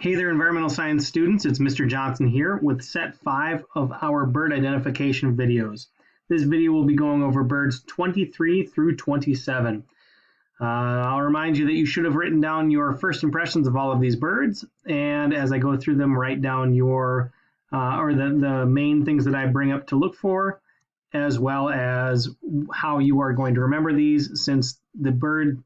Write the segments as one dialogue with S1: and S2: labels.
S1: Hey there, environmental science students. It's Mr. Johnson here with set 5 of our bird identification videos. This video will be going over birds 23 through 27. I'll remind you that you should have written down your first impressions of all of these birds, and as I go through them, write down your the main things that I bring up to look for, as well as how you are going to remember these, since the bird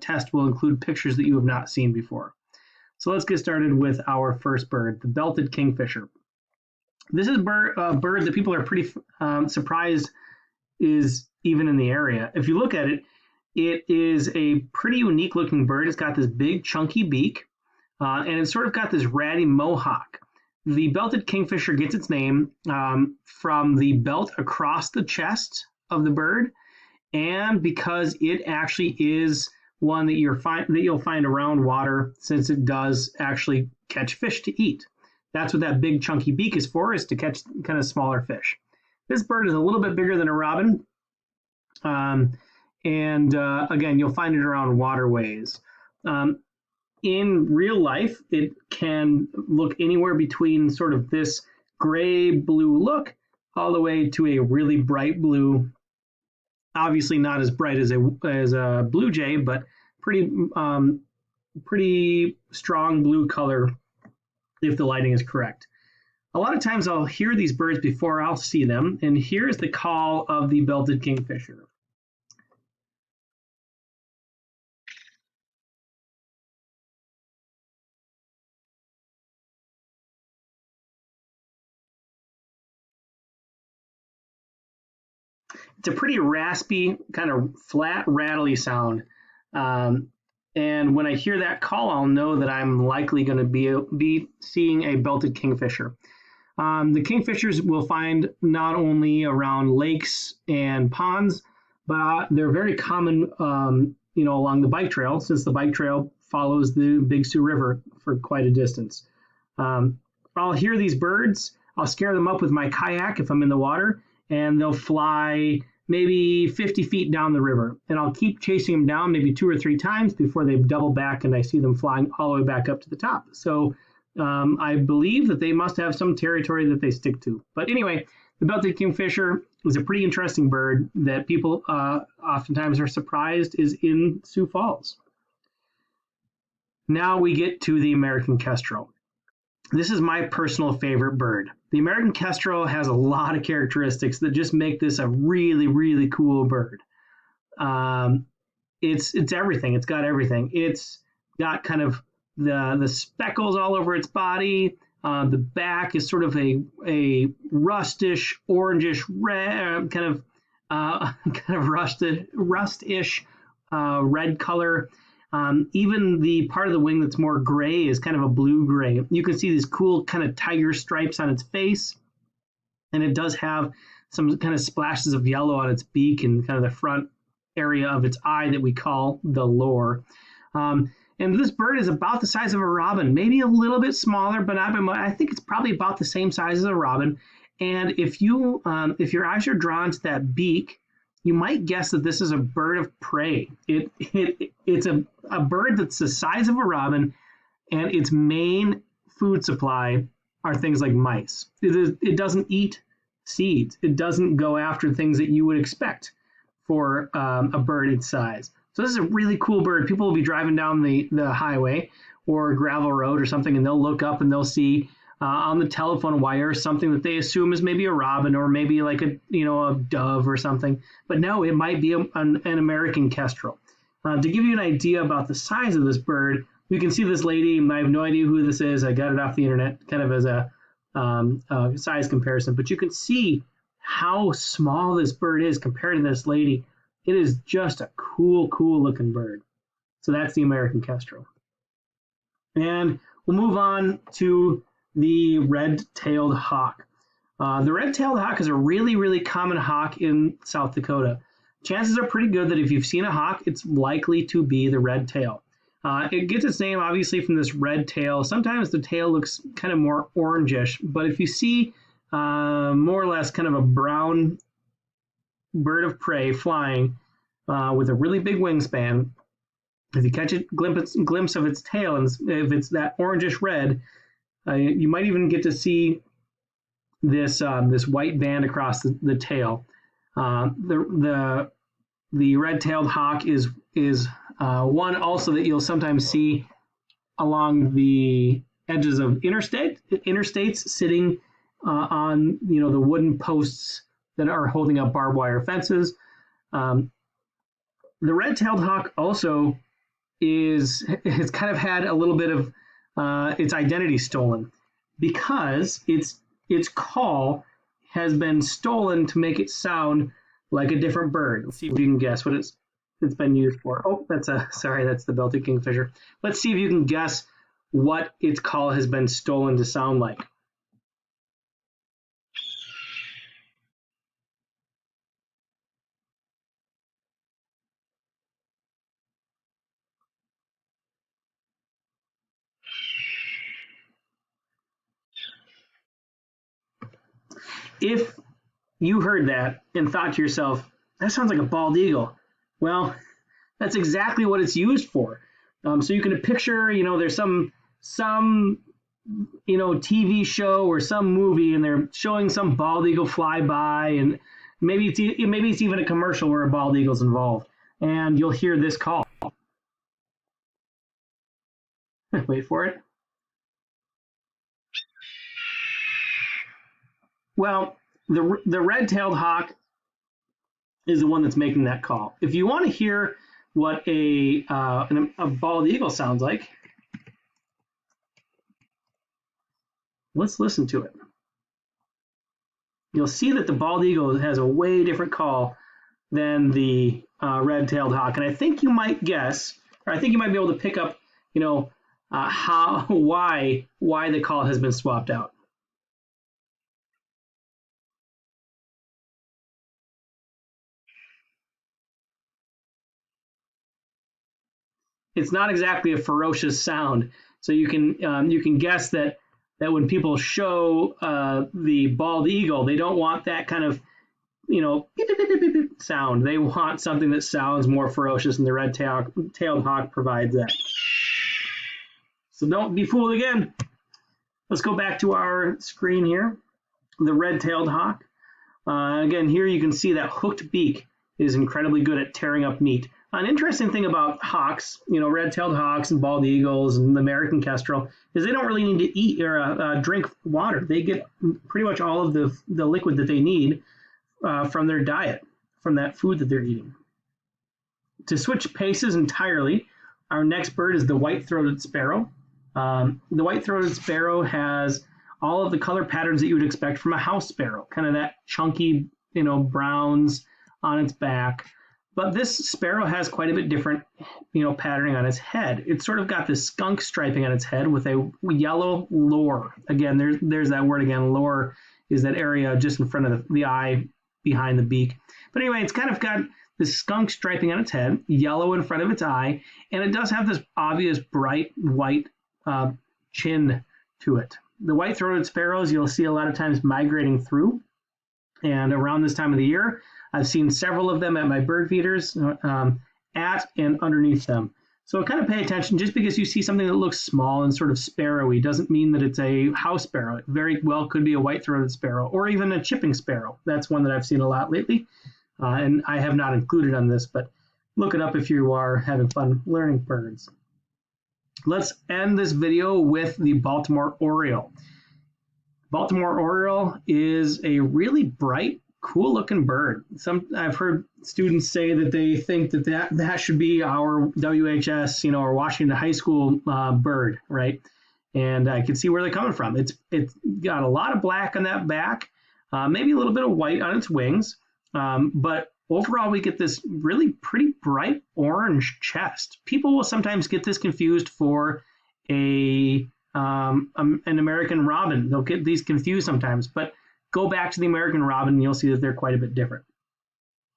S1: test will include pictures that you have not seen before. So let's get started with our first bird, the belted kingfisher. This is a bird that people are pretty surprised is even in the area. If you look at it, it is a pretty unique looking bird. It's got this big chunky beak, and it's sort of got this ratty mohawk. The belted kingfisher gets its name from the belt across the chest of the bird, and because it actually is one that you'll find around water, since it does actually catch fish to eat. That's what that big chunky beak is for, is to catch kind of smaller fish. This bird is a little bit bigger than a robin, and again, you'll find it around waterways. In real life, it can look anywhere between sort of this gray-blue look all the way to a really bright blue. Obviously not as bright as a blue jay, but pretty strong blue color if the lighting is correct. A lot of times I'll hear these birds before I'll see them, and here's the call of the belted kingfisher. It's a pretty raspy, kind of flat, rattly sound. And when I hear that call, I'll know that I'm likely going to be seeing a belted kingfisher. The kingfishers we'll find not only around lakes and ponds, but they're very common, along the bike trail, since the bike trail follows the Big Sioux River for quite a distance. I'll hear these birds. I'll scare them up with my kayak if I'm in the water, and they'll fly maybe 50 feet down the river, and I'll keep chasing them down maybe 2 or 3 times before they double back and I see them flying all the way back up to the top. So I believe that they must have some territory that they stick to. But anyway, the belted kingfisher is a pretty interesting bird that people oftentimes are surprised is in Sioux Falls. Now we get to the American kestrel. This is my personal favorite bird. The American kestrel has a lot of characteristics that just make this a really, really cool bird. It's everything. It's got everything. It's got kind of the speckles all over its body. The back is sort of a rustish, orangish red, kind of rustish red color. Even the part of the wing that's more gray is kind of a blue-gray. You can see these cool kind of tiger stripes on its face, and it does have some kind of splashes of yellow on its beak and kind of the front area of its eye that we call the lore. And this bird is about the size of a robin, maybe a little bit smaller, but I think it's probably about the same size as a robin. And if your eyes are drawn to that beak, you might guess that this is a bird of prey. It's a bird that's the size of a robin, and its main food supply are things like mice. It doesn't eat seeds. It doesn't go after things that you would expect for a bird its size. So this is a really cool bird. People will be driving down the highway or a gravel road or something, and they'll look up and they'll see on the telephone wire something that they assume is maybe a robin or maybe like a dove or something. But no, it might be an American kestrel. To give you an idea about the size of this bird, you can see this lady. I have no idea who this is. I got it off the internet kind of as a size comparison. But you can see how small this bird is compared to this lady. It is just a cool looking bird. So that's the American kestrel. And we'll move on to the red-tailed hawk. The red-tailed hawk is a really, really common hawk in South Dakota. Chances are pretty good that if you've seen a hawk, it's likely to be the red tail. It gets its name, obviously, from this red tail. Sometimes the tail looks kind of more orangish, but if you see more or less kind of a brown bird of prey flying with a really big wingspan, If you catch a glimpse of its tail, and if it's that orangish red, you might even get to see this white band across the tail. The red-tailed hawk is one also that you'll sometimes see along the edges of interstates, sitting on the wooden posts that are holding up barbed wire fences. The red-tailed hawk also has kind of had a little bit of its identity stolen because its call has been stolen to make it sound like a different bird. Let's see if you can guess what it's been used for. Oh, that's the belted kingfisher. Let's see if you can guess what its call has been stolen to sound like. If you heard that and thought to yourself, that sounds like a bald eagle, well, that's exactly what it's used for. So you can picture, there's some TV show or some movie, and they're showing some bald eagle fly by, and maybe it's even a commercial where a bald eagle's involved, and you'll hear this call. Wait for it. Well, the red-tailed hawk is the one that's making that call. If you want to hear what a bald eagle sounds like, let's listen to it. You'll see that the bald eagle has a way different call than the red-tailed hawk, and I think you might guess, or I think you might be able to pick up, why the call has been swapped out. It's not exactly a ferocious sound, so you can guess that when people show the bald eagle, they don't want that kind of beep, beep, beep, beep, beep sound. They want something that sounds more ferocious, and the red-tailed hawk provides that. So don't be fooled again. Let's go back to our screen here. The red-tailed hawk. Again, here you can see that hooked beak is incredibly good at tearing up meat. An interesting thing about hawks, red-tailed hawks and bald eagles and the American kestrel, is they don't really need to eat or drink water. They get pretty much all of the liquid that they need from their diet, from that food that they're eating. To switch paces entirely, our next bird is the white-throated sparrow. The white-throated sparrow has all of the color patterns that you would expect from a house sparrow, kind of that chunky, browns on its back. But this sparrow has quite a bit different, patterning on its head. It's sort of got this skunk striping on its head with a yellow lore. Again, there's that word again. Lore is that area just in front of the eye, behind the beak. But anyway, it's kind of got this skunk striping on its head, yellow in front of its eye, and it does have this obvious bright white chin to it. The white-throated sparrows you'll see a lot of times migrating through, and around this time of the year, I've seen several of them at my bird feeders, at and underneath them. So kind of pay attention. Just because you see something that looks small and sort of sparrowy doesn't mean that it's a house sparrow. It very well could be a white-throated sparrow or even a chipping sparrow. That's one that I've seen a lot lately, and I have not included on this, but look it up if you are having fun learning birds. Let's end this video with the Baltimore Oriole. Baltimore Oriole is a really bright, cool-looking bird. I've heard students say that they think that should be our WHS, or Washington High School bird, right? And I can see where they're coming from. It's got a lot of black on that back, maybe a little bit of white on its wings, but overall we get this really pretty bright orange chest. People will sometimes get this confused for an American robin. They'll get these confused sometimes, but go back to the American robin and you'll see that they're quite a bit different.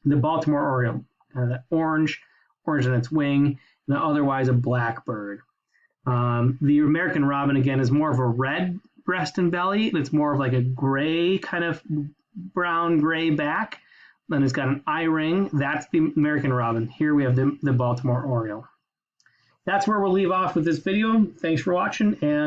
S1: The Baltimore Oriole, that orange on its wing, and otherwise a black bird. The American robin, again, is more of a red breast and belly. It's more of like a gray, kind of brown gray back. Then it's got an eye ring. That's the American robin. Here we have the Baltimore Oriole. that's where we'll leave off with this video. Thanks for watching, and